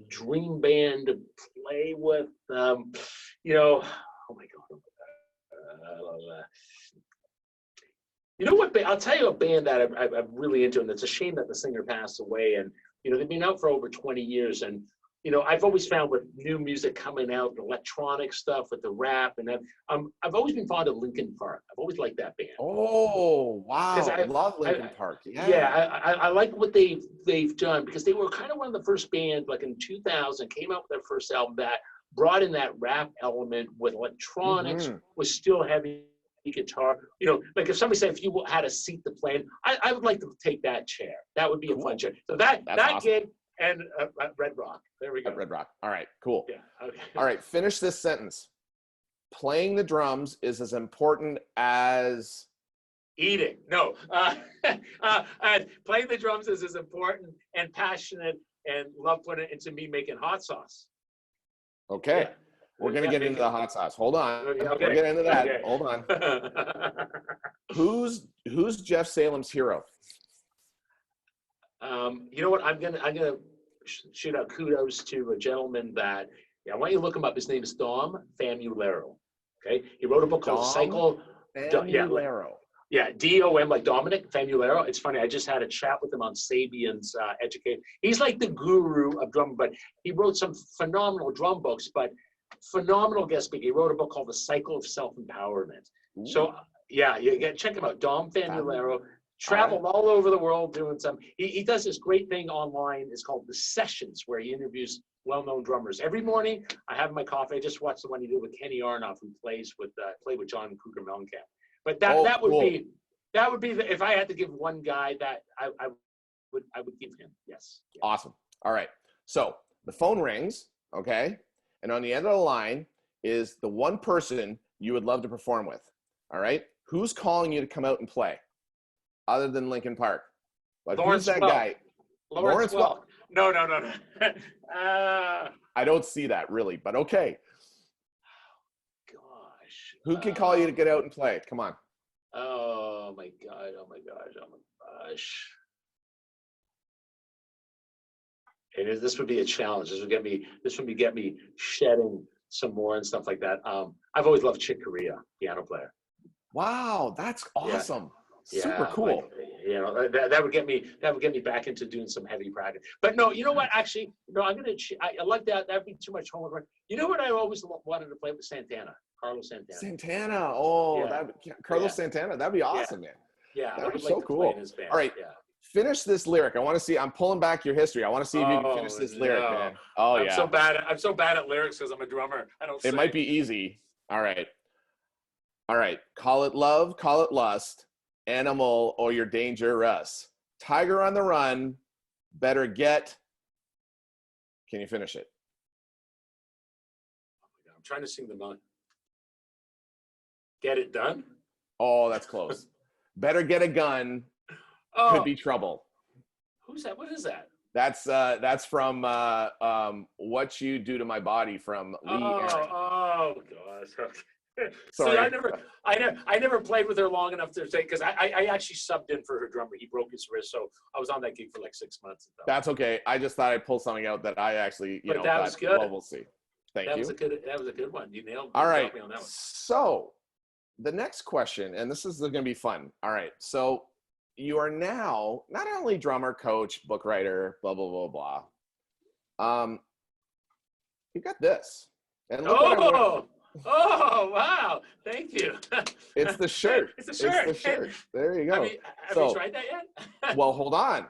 dream band to play with, oh my God. You know what? I'll tell you a band that I'm really into, and it's a shame that the singer passed away. And they've been out for over 20 years. And I've always found with new music coming out, the electronic stuff with the rap, and I've always been fond of Linkin Park. I've always liked that band. Oh wow, I love Linkin Park. Yeah, I like what they've done, because they were kind of one of the first bands, like in 2000, came out with their first album that brought in that rap element with electronics, was still heavy guitar. Like if somebody said, if you had a seat to play in, I would like to take that chair. That would be a fun chair. So that's awesome. Gig and Red Rock. There we go. Red Rock. All right, cool. Yeah. Okay. All right, finish this sentence. Playing the drums is as important as eating. No. Playing the drums is as important and passionate, and love putting it into me making hot sauce. Okay. Yeah. We're going to get into the hot sauce. Hold on. Okay. We'll get into that. Okay. Hold on. Who's Jeff Salem's hero? You know what? I'm gonna shoot out kudos to a gentleman that, I want you to look him up. His name is Dom Famularo. Okay. He wrote a book called Cycle. Famularo. Yeah, D-O-M, like Dominic Famularo. It's funny, I just had a chat with him on Sabian's Educate. He's like the guru of drum, but he wrote some phenomenal drum books, but phenomenal guest speaker. He wrote a book called The Cycle of Self-Empowerment. Ooh. So, yeah, you got to check him out. Dom Famularo. Traveled all over the world doing some. He does this great thing online. It's called The Sessions, where he interviews well-known drummers. Every morning, I have my coffee. I just watched the one he did with Kenny Arnoff, who played with John Cougar Mellencamp. But that would be if I had to give one guy that I would give him. Yes. Yeah. Awesome. All right. So the phone rings, okay, and on the end of the line is the one person you would love to perform with. All right. Who's calling you to come out and play, other than Linkin Park? Like, who's that guy? Lawrence Welk. No. I don't see that really, but okay. Gosh. Who can call you to get out and play? Come on. Oh my gosh. And this would be a challenge. This would get me shedding some more and stuff like that. I've always loved Chick Corea, piano player. Wow, that's awesome. Yeah. Super cool. Like, that would get me back into doing some heavy practice. But no, you know what? Actually, no, I like that. That'd be too much homework. You know what? I always wanted to play with Santana, Carlos Santana. Oh, Carlos Santana. That'd be awesome, man. Yeah, that would be so cool. All right, finish this lyric. I want to see. I'm pulling back your history. I want to see if you can finish this lyric, man. Oh, I'm so bad at lyrics because I'm a drummer. I don't. It might be easy. All right. Call it love, call it lust, animal, or you're dangerous. Tiger on the run. Better get. Can you finish it? I'm trying to sing the line. Get it done. Oh, that's close. Better get a gun. Could be trouble. Who's that? What is that? That's from What You Do to My Body from Lee Aaron. Oh gosh. Sorry. See, I never played with her long enough to say, because I actually subbed in for her drummer. He broke his wrist, so I was on that gig for like 6 months. That's okay. I just thought I'd pull something out that I actually, that was good. Well, we'll see. Thank you. That was a good one. You nailed All right. me on that one. So the next question, and this is going to be fun. All right. So you are now not only drummer, coach, book writer, blah, blah, blah, blah. You got this. And look what Oh, wow. Thank you. It's the shirt. It's a It's shirt. the shirt. There you I go. mean, have you So, tried that yet? well, hold on.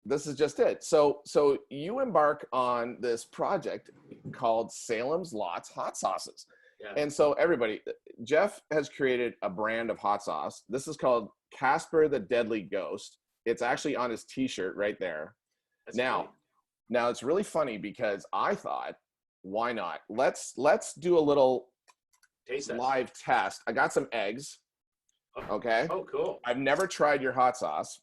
This is just it. So you embark on this project called Salem's Lots Hot Sauces. Yeah, And so everybody, Jeff has created a brand of hot sauce. This is called Casper the Deadly Ghost. It's actually on his t-shirt right there. that's great. Now it's really funny because I thought, why not? Let's do a little Taste test. live test. I got some eggs. Okay. Oh, cool. I've never tried your hot sauce.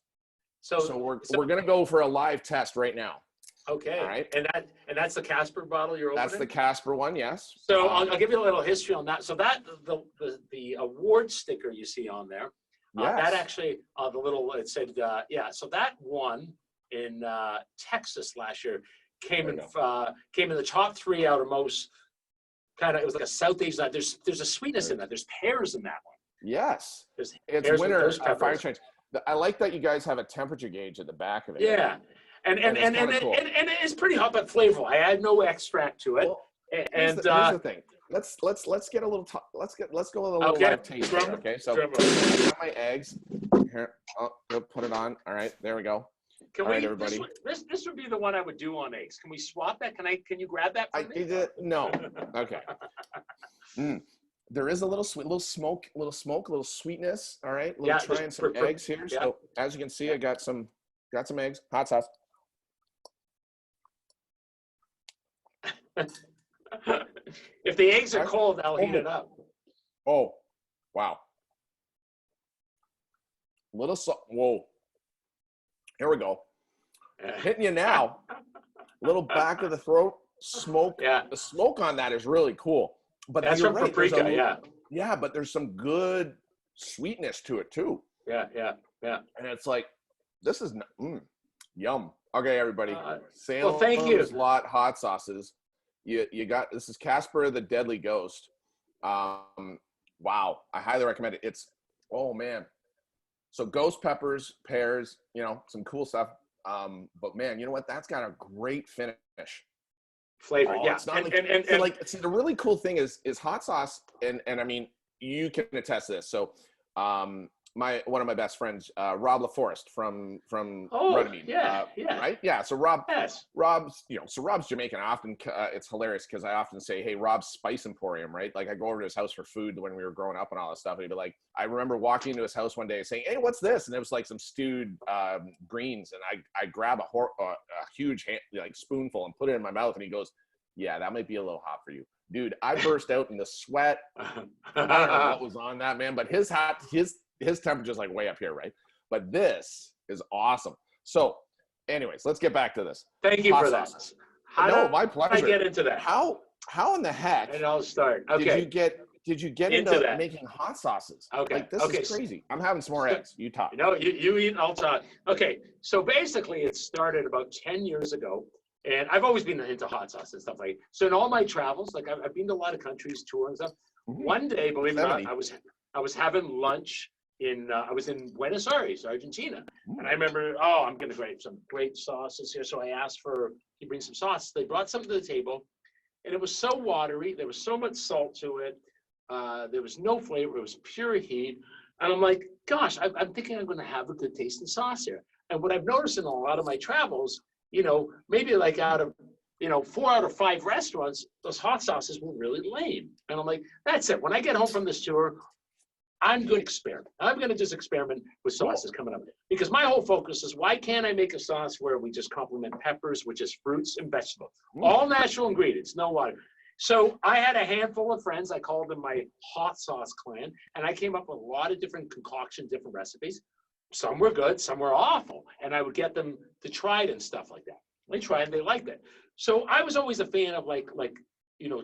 So, So we're gonna go for a live test right now. okay. All right. And that's the Casper bottle you're opening? That's the Casper one, yes. So I'll give you a little history on that. So that the award sticker you see on there, yes. that actually the little it said yeah. So that won in Texas last year. Came in the top 3 out of most kind of. It was like a South Asian. There's a sweetness in that. There's pears in that one. Yes. There's It's pears with winter those fire peppers. change. I like that you guys have a temperature gauge at the back of it. Yeah, and it is pretty hot but flavorful. I add no extract to it. Well, here's here's the thing. Let's get a little let's go with a little live taste here, okay? So I got my eggs here. Oh, go put it on. All right, there we go. Can All we, right, everybody. This would be the one I would do on eggs. Can we swap that? Can you grab that from me? No. Okay. There is a little smoke, little sweetness. All right, trying some eggs here. Yeah. So as you can see, I got some eggs, hot sauce. If the eggs are cold, I'll heat it up. Oh, wow. Whoa. Here we go. Hitting you now. Little back of the throat smoke. Yeah. The smoke on that is really cool. But that's you're from right. paprika, yeah. Yeah, but there's some good sweetness to it too. Yeah. And it's like, this is yum. Okay, everybody. Well, thank you. Salem's Lot hot sauces. You got, this is Casper the Deadly Ghost. Wow, I highly recommend it. It's, oh man. So ghost peppers, pears, some cool stuff. But man, you know what? That's got a great finish. Flavor, yeah. It's not see, the really cool thing is hot sauce, and I mean, you can attest to this. So one of my best friends, Rob LaForest from Runnymede. Yeah. Right? Yeah. So Rob's Jamaican. I often it's hilarious because I often say, hey, Rob's Spice Emporium, right? Like I go over to his house for food when we were growing up and all this stuff. And he'd be like, I remember walking into his house one day saying, hey, what's this? And it was like some stewed greens. And I grab a huge spoonful and put it in my mouth. And he goes, yeah, that might be a little hot for you. Dude, I burst out in the sweat. I don't know what was on that, man, but his temperature's like way up here, right? But this is awesome. So anyways, let's get back to this. Thank you for that. My pleasure. I get into that? How in the heck and I'll start. Okay. Did you get into making hot sauces? Okay. Like this is crazy. I'm having some more eggs. You talk. No, you eat, I'll talk. Okay. So basically it started about 10 years ago. And I've always been into hot sauce and stuff like that. So in all my travels, like I've been to a lot of countries, touring and stuff. Mm-hmm. One day, believe it or not, I was having lunch I was in Buenos Aires, Argentina. And I remember, I'm going to grab some great sauces here. So I asked can you bring some sauce? They brought some to the table and it was so watery. There was so much salt to it. There was no flavor. It was pure heat. And I'm like, gosh, I'm thinking I'm going to have a good tasting sauce here. And what I've noticed in a lot of my travels, maybe like out of, 4 out of 5 restaurants, those hot sauces were really lame. And I'm like, that's it. When I get home from this tour, I'm going to experiment. I'm going to just experiment with sauces coming up. Because my whole focus is, why can't I make a sauce where we just complement peppers, which is fruits and vegetables? All natural ingredients, no water. So I had a handful of friends. I called them my hot sauce clan. And I came up with a lot of different concoctions, different recipes. Some were good, some were awful. And I would get them to try it and stuff like that. They tried, they liked it. So I was always a fan of like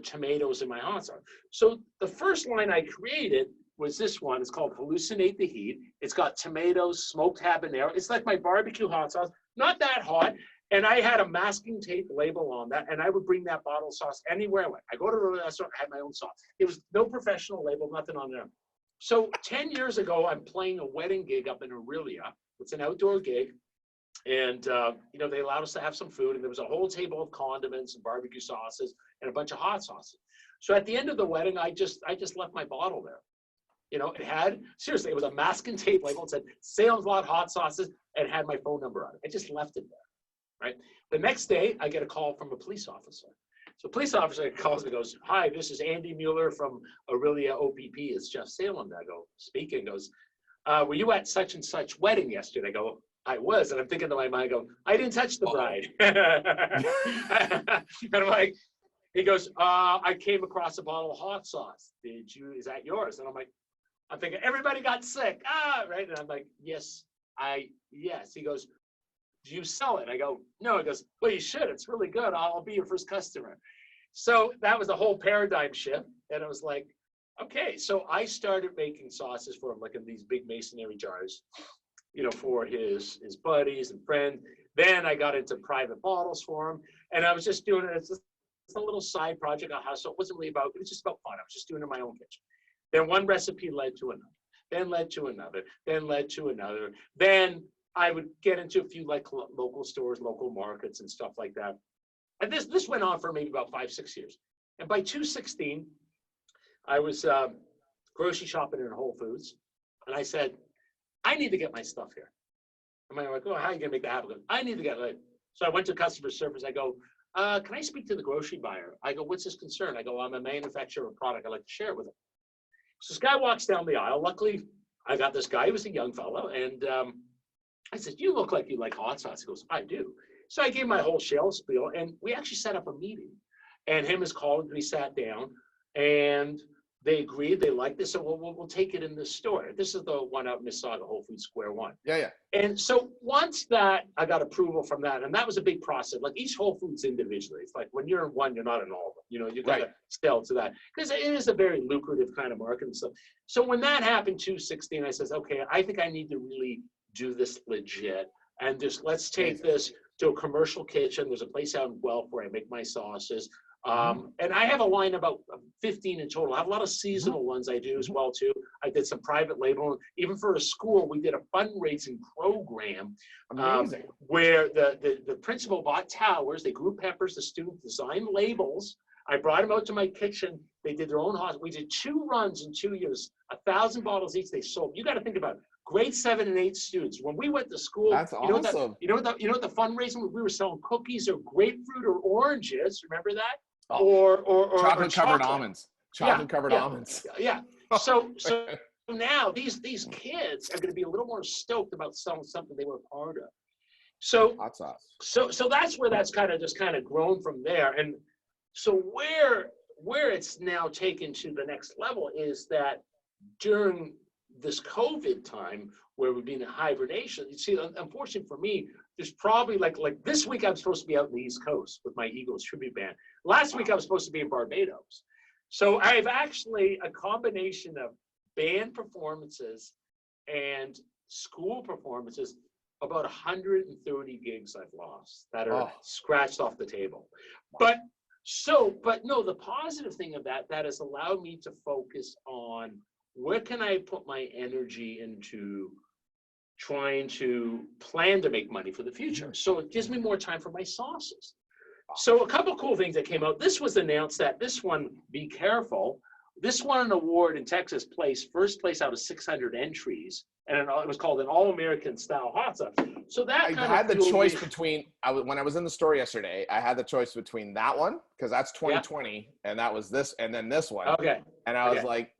tomatoes in my hot sauce. So the first line I created was this one. It's called Hallucinate the Heat. It's got tomatoes, smoked habanero. It's like my barbecue hot sauce, not that hot. And I had a masking tape label on that, and I would bring that bottle of sauce anywhere I went. I go to a restaurant, I had my own sauce. It was no professional label, nothing on there. So 10 years ago, I'm playing a wedding gig up in Aurelia. It's an outdoor gig. And, they allowed us to have some food, and there was a whole table of condiments and barbecue sauces and a bunch of hot sauces. So at the end of the wedding, I just left my bottle there. You know, seriously, it was a masking tape label. It said Salem's Lot hot sauces and had my phone number on it. I just left it there, right? The next day, I get a call from a police officer. So police officer calls me and goes, "Hi, this is Andy Mueller from Aurelia OPP. It's Jeff Salem." I go, speaking, goes, "Were you at such and such wedding yesterday?" I go, "I was." And I'm thinking to my mind, I go, "I didn't touch the bride." And I'm like, he goes, "I came across a bottle of hot sauce. Is that yours?" And I'm thinking, everybody got sick. Right. And I'm like, yes. He goes, "Do you sell it?" I go, "No." He goes, "Well, you should. It's really good. I'll be your first customer." So that was the whole paradigm shift. And I was like, okay. So I started making sauces for him, like in these big masonry jars, you know, for his buddies and friends. Then I got into private bottles for him. And I was just doing it as a little side project. So it wasn't really about, it was just about fun. I was just doing it in my own kitchen. Then one recipe led to another, then led to another, then led to another. Then I would get into a few like local stores, local markets and stuff like that. And this went on for maybe about 5-6 years. And by 2016, I was grocery shopping in Whole Foods. And I said, I need to get my stuff here. And I'm like, "Oh, how are you going to make that happen?" I need to get it. So I went to customer service. I go, "Can I speak to the grocery buyer?" I go, "What's his concern?" I go, "I'm a manufacturer of a product. I'd like to share it with him." So this guy walks down the aisle. Luckily, I got this guy. He was a young fellow. And I said, "You look like you like hot sauce." He goes, "I do." So I gave my whole shell spiel. And we actually set up a meeting. And him and his colleagues, we sat down. And they agreed. They liked this. So we'll take it in the store. This is the one out in Mississauga, Whole Foods Square One. Yeah. And so once that, I got approval from that, and that was a big process. Like each Whole Foods individually, it's like when you're in one, you're not in all of them. You know, you got to sell to that because it is a very lucrative kind of market and stuff. So when that happened, 2016, I says, okay, I think I need to really do this legit and just let's take this to a commercial kitchen. There's a place out in Guelph where I make my sauces. And I have a line about 15 in total. I have a lot of seasonal ones I do as well too. I did some private label. Even for a school, we did a fundraising program where the principal bought towers. They grew peppers. The students designed labels. I brought them out to my kitchen. They did their own hospital. We did 2 runs in 2 years, 1,000 bottles each. They sold. You got to think about it. Grade 7 and 8 students. When we went to school, that's awesome. You know what the fundraising? We were selling cookies or grapefruit or oranges. Remember that? Or chocolate covered almonds. Chocolate covered almonds. Yeah. So now these kids are going to be a little more stoked about selling something they were a part of. So hot sauce. So that's where that's kind of grown from there. And so where it's now taken to the next level is that during this COVID time where we've been in hibernation, you see, unfortunately for me, there's probably like this week I'm supposed to be out in the East Coast with my Eagles tribute band. Last week I was supposed to be in Barbados. So I've actually a combination of band performances and school performances, about 130 gigs I've lost that are scratched off the table. But no, the positive thing of that has allowed me to focus on where can I put my energy into trying to plan to make money for the future. So it gives me more time for my sauces. So a couple of cool things that came out. This was announced that this one, be careful, this won an award in Texas, first place out of 600 entries. And it was called an All-American style hot sauce. So that I had the choice between, when I was in the store yesterday, I had the choice between that one, because that's 2020, and that was this, and then this one. Okay. And I was like,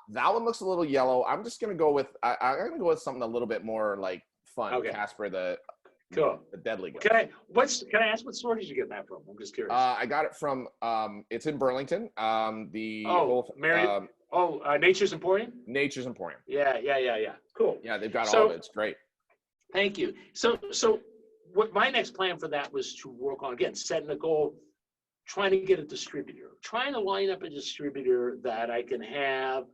that one looks a little yellow. I'm just gonna go with I'm gonna go with something a little bit more like fun. Okay. Casper the Deadly Ghost. Can I ask what store did you get that from? I'm just curious. I got it from it's in Burlington. Nature's Emporium. Nature's Emporium. Yeah. Cool. Yeah, they've got all of it. It's great. Thank you. So what my next plan for that was to work on, again, setting a goal, trying to get a distributor, trying to line up a distributor that I can have.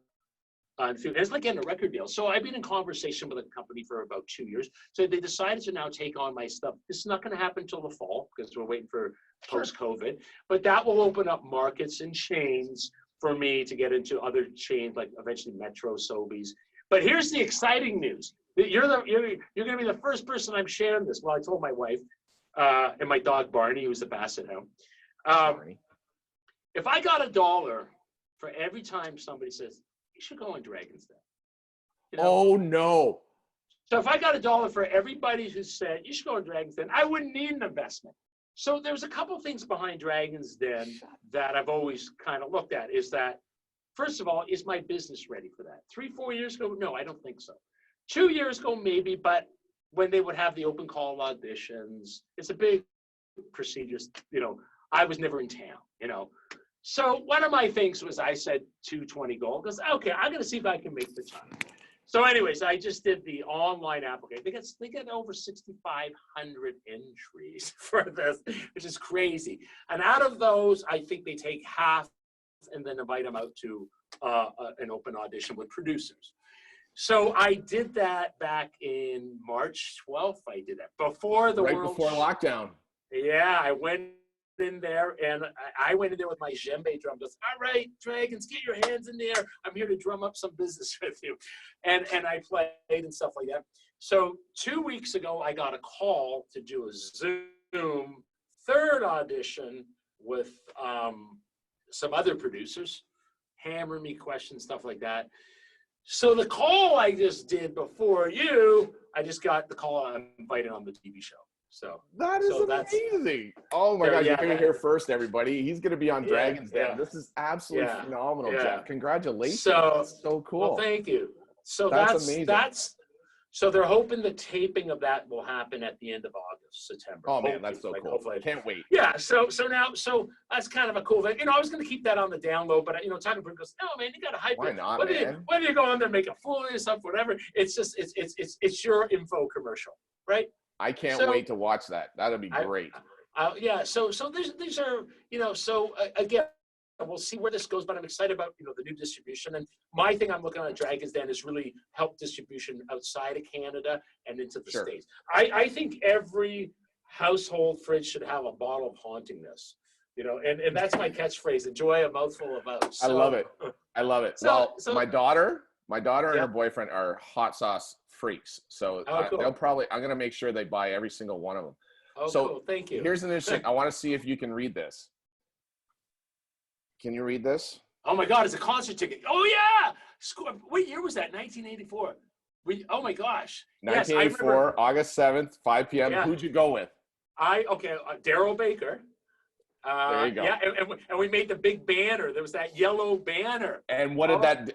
It's like getting a record deal. So I've been in conversation with a company for about 2 years. So they decided to now take on my stuff. This is not going to happen until the fall because we're waiting for post-COVID. But that will open up markets and chains for me to get into other chains, like eventually Metro, Sobeys. But here's the exciting news. You're going to be the first person I'm sharing this. Well, I told my wife and my dog Barney, who's the basset hound. if I got $1 for every time somebody says, you should go on Dragon's Den. You know? Oh no. So if I got $1 for everybody who said, you should go on Dragon's Den, I wouldn't need an investment. So there's a couple of things behind Dragon's Den that I've always kind of looked at is that, first of all, is my business ready for that? 3-4 years ago? No, I don't think so. 2 years ago, maybe, but when they would have the open call auditions, it's a big procedure. You know, I was never in town, you know. So one of my things was I said 220 gold because, okay, I'm going to see if I can make the time. So anyways, I just did the online application. They get over 6,500 entries for this, which is crazy. And out of those, I think they take half and then invite them out to an open audition with producers. So I did that back in March 12th. I did that before the right world before lockdown. Yeah, I went in there and I went in there with my djembe drum. Goes, all right, Dragons, get your hands in there. I'm here to drum up some business with you, and I played and stuff like that. So 2 weeks ago, I got a call to do a Zoom third audition with some other producers, hammer me questions, stuff like that. So the call I just did before you, I just got the call. I'm invited on the TV show. So that is amazing. Oh my God, you're going to hear first, everybody. He's going to be on Dragon's Den. Yeah. This is absolutely phenomenal, Jeff. Congratulations. So, that's so cool. Well, thank you. So that's amazing. So they're hoping the taping of that will happen at the end of August, September. Oh man, that's so cool. Can't wait. Yeah. So that's kind of a cool thing. You know, I was going to keep that on the down low, but you know, talking to him goes, no man, you got to hype it. Why not, man? Whether you go on there, make a fool of yourself, whatever. It's just it's your info commercial, right? I can't wait to watch that. That'll be great. Yeah. So these are, you know, so again, we'll see where this goes, but I'm excited about, you know, the new distribution. And my thing I'm looking at Dragon's Den is really help distribution outside of Canada and into the States. I think every household fridge should have a bottle of Hauntingness, you know, and that's my catchphrase, enjoy a mouthful of out. So, I love it. I love it. So my daughter and her boyfriend are hot sauce freaks. So cool. they'll probably, I'm going to make sure they buy every single one of them. Oh, so cool. Thank you. Here's an interesting, I want to see if you can read this. Can you read this? Oh my God, it's a concert ticket. Oh yeah. What year was that? 1984. Oh my gosh. 1984, yes, August 7th, 5 p.m. Yeah. Who'd you go with? Daryl Baker. There you go. Yeah, and we made the big banner. There was that yellow banner. And what did that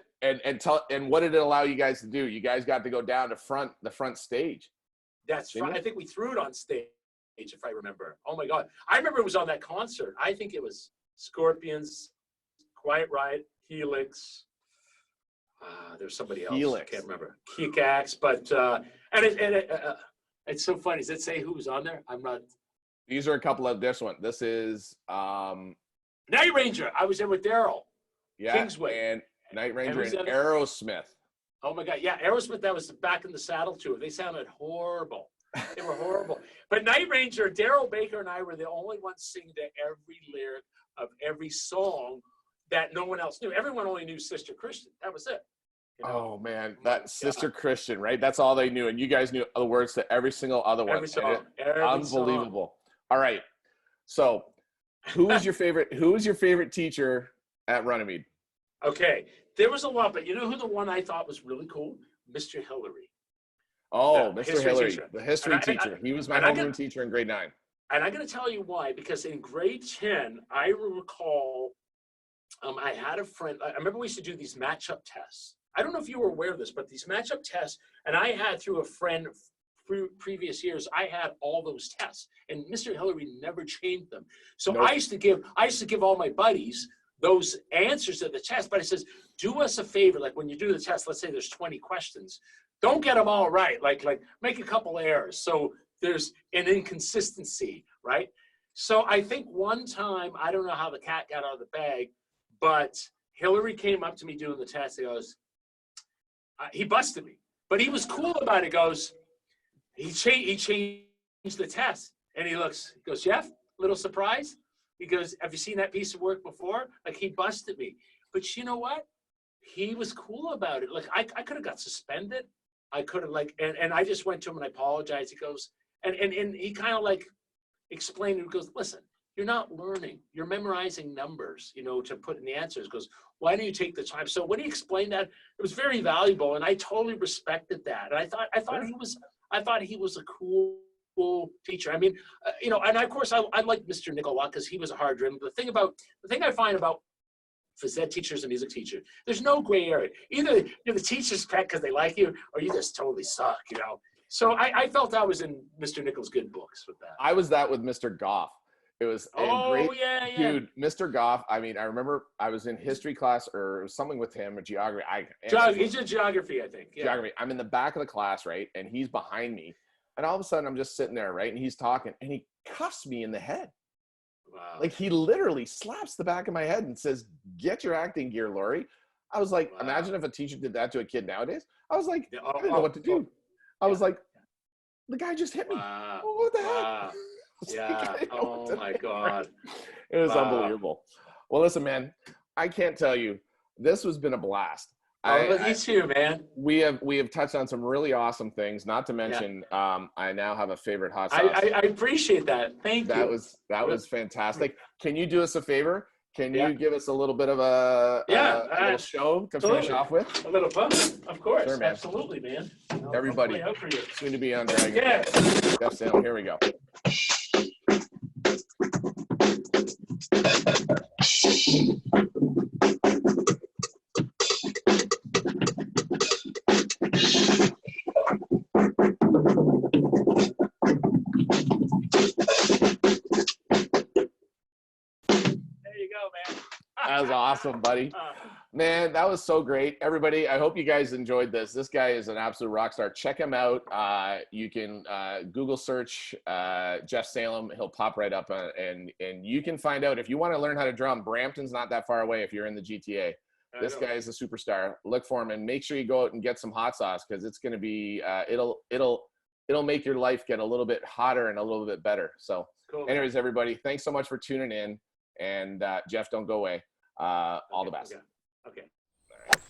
and what did it allow you guys to do? You guys got to go down to the front stage. That's right. I think we threw it on stage, if I remember. Oh my God. I remember it was on that concert. I think it was Scorpions, Quiet Riot, Helix. There's somebody else. Helix. I can't remember. Kick-Axe, but it's so funny. Does it say who was on there? I'm not. These are a couple of this one. This is Night Ranger. I was there with Daryl. Yeah, Kingsway. and Night Ranger and Aerosmith. Oh my God, yeah, Aerosmith. That was Back in the Saddle tour. They sounded horrible. They were horrible. But Night Ranger, Daryl Baker and I were the only ones singing to every lyric of every song that no one else knew. Everyone only knew Sister Christian. That was it. You know? Oh man, that Sister Christian, right? That's all they knew, and you guys knew the words to every single other one. Every song. Unbelievable. Song. All right, so who is your favorite teacher at Runnymede? Okay, there was a lot, but you know who the one I thought was really cool? Mr. Hillary. Oh, Mr. Hillary, the history teacher. He was my homeroom teacher in grade 9. And I'm going to tell you why, because in grade 10, I recall I had a friend. I remember we used to do these matchup tests. I don't know if you were aware of this, but these matchup tests, and I had through a friend previous years, I had all those tests, and Mr. Hillary never changed them. So nope. I used to give all my buddies those answers to the test, but it says, do us a favor, like when you do the test, let's say there's 20 questions, don't get them all right, like make a couple errors. So there's an inconsistency, right? So I think one time, I don't know how the cat got out of the bag, but Hillary came up to me doing the test. He goes, he busted me, but he was cool about it. Goes, he changed the test, and he goes, Jeff, little surprise. He goes, have you seen that piece of work before? Like, he busted me, but you know what? He was cool about it. Like, I could have got suspended. I could have and I just went to him and I apologized. He goes, and he kind of like explained it. He goes, listen, you're not learning. You're memorizing numbers, you know, to put in the answers. He goes, why don't you take the time? So when he explained that, it was very valuable, and I totally respected that. And I thought he was a cool teacher. I mean, you know, and of course I like Mr. Nick a lot because he was a hard driven. The thing I find about phys ed teachers and music teachers, there's no gray area. Either you're the teacher's pet because they like you, or you just totally suck, you know. So I felt I was in Mr. Nichols' good books with that. I was that with Mr. Goff. It was great, yeah. dude. Mr. Goff. I mean, I remember I was in history class or something with him or geography. He's in geography, I think. Yeah. Geography. I'm in the back of the class, right, and he's behind me, and all of a sudden I'm just sitting there, right, and he's talking, and he cuffs me in the head. Wow. Like he literally slaps the back of my head and says, "Get your acting gear, Lori." I was like, imagine if a teacher did that to a kid nowadays. I was like, I didn't know what to do. I was like, the guy just hit me. Wow. What the heck? Yeah. Oh my God. It was unbelievable. Well, listen, man, I can't tell you, this has been a blast. You too, man. We have touched on some really awesome things. Not to mention, I now have a favorite hot sauce. I appreciate that. Thank you. That was fantastic. Can you do us a favor? Can you give us a little bit of a little show to finish off with? A little fun, of course. Sure, man. Absolutely, man. Everybody, soon to be on Dragon. Yeah. Jeff Salem, here we go. That was awesome, buddy. Man, that was so great. Everybody, I hope you guys enjoyed this. This guy is an absolute rock star. Check him out. You can Google search Jeff Salem. He'll pop right up, and you can find out if you want to learn how to drum. Brampton's not that far away if you're in the GTA. This guy is a superstar. Look for him, and make sure you go out and get some hot sauce because it's going to be it'll make your life get a little bit hotter and a little bit better. So, anyways, everybody, thanks so much for tuning in. And Jeff, don't go away. All the best. Okay. All right.